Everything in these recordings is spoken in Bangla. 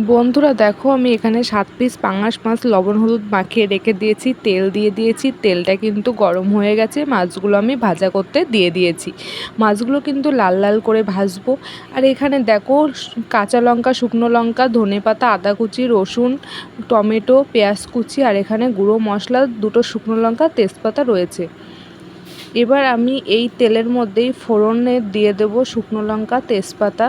বন্ধুরা দেখো, আমি এখানে 7 পিস পাঙাশ মাছ লবণ হলুদ মাখিয়ে রেখে দিয়েছি, তেল দিয়ে দিয়েছি। তেলটা কিন্তু গরম হয়ে গেছে, মাছগুলো আমি ভাজা করতে দিয়ে দিয়েছি। মাছগুলো কিন্তু লাল লাল করে ভাজবো। আর এখানে দেখো, কাঁচা লঙ্কা, শুকনো লঙ্কা, ধনেপাতা, আদা কুচি, রসুন, টমেটো, পেঁয়াজ কুচি, আর এখানে গুঁড়ো মশলা, 2টো শুকনো লঙ্কা, তেজপাতা রয়েছে। এবার আমি এই তেলের মধ্যেই ফোড়নে দিয়ে দেবো শুকনো লঙ্কা, তেজপাতা।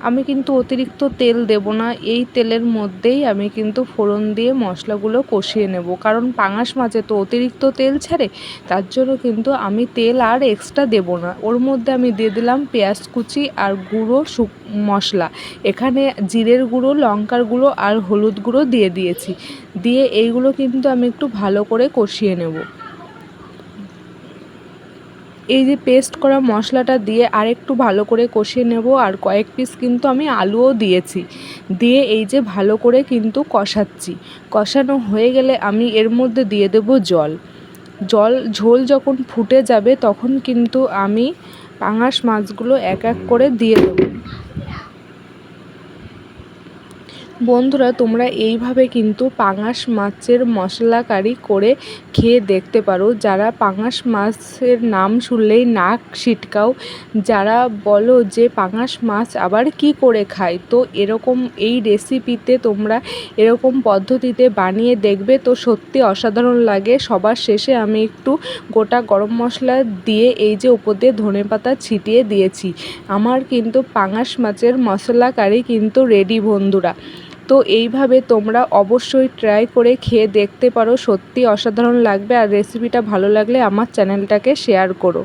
আমি কিন্তু অতিরিক্ত তেল দেব না, এই তেলের মধ্যেই আমি কিন্তু ফোড়ন দিয়ে মশলাগুলো কষিয়ে নেব, কারণ পাঙাশ মাছে তো অতিরিক্ত তেল ছাড়ে। তার জন্য কিন্তু আমি তেল আর এক্সট্রা দেব না। ওর মধ্যে আমি দিয়ে দিলাম পেঁয়াজ কুচি আর গুঁড়ো মশলা। এখানে জিরের গুঁড়ো, লঙ্কার গুঁড়ো আর হলুদ গুঁড়ো দিয়ে দিয়েছি। দিয়ে এইগুলো কিন্তু আমি একটু ভালো করে কষিয়ে নেব। এই যে পেস্ট করা মশলাটা দিয়ে আরেকটু ভালো করে কষিয়ে নেব। আর কয়েক পিস কিন্তু আমি আলুও দিয়েছি। দিয়ে এই যে ভালো করে কিন্তু কষাচ্ছি। কষানো হয়ে গেলে আমি এর মধ্যে দিয়ে দেব জল। ঝোল যখন ফুটে যাবে তখন কিন্তু আমি পাঙাশ মাছগুলো এক এক করে দিয়ে দেবো। বন্ধুরা, তোমরা এইভাবে কিন্তু পাঙাশ মাছের মশলা কারি করে খেয়ে দেখতে পারো। যারা পাঙাশ মাছের নাম শুনলেই নাক ছিটকাও, যারা বলো যে পাঙাশ মাছ আবার কি করে খায়, তো এরকম এই রেসিপিতে তোমরা এরকম পদ্ধতিতে বানিয়ে দেখবে, তো সত্যি অসাধারণ লাগে। সবার শেষে আমি একটু গোটা গরম মশলা দিয়ে এই যে উপর দিয়ে ধনেপাতা ছিটিয়ে দিয়েছি। আমার কিন্তু পাঙাশ মাছের মশলা কারি কিন্তু রেডি বন্ধুরা। তো এইভাবে তোমরা অবশ্যই ট্রাই করে খেয়ে দেখতে পারো, সত্যি অসাধারণ লাগবে। আর রেসিপিটা ভালো লাগলে আমার চ্যানেলটাকে শেয়ার করো।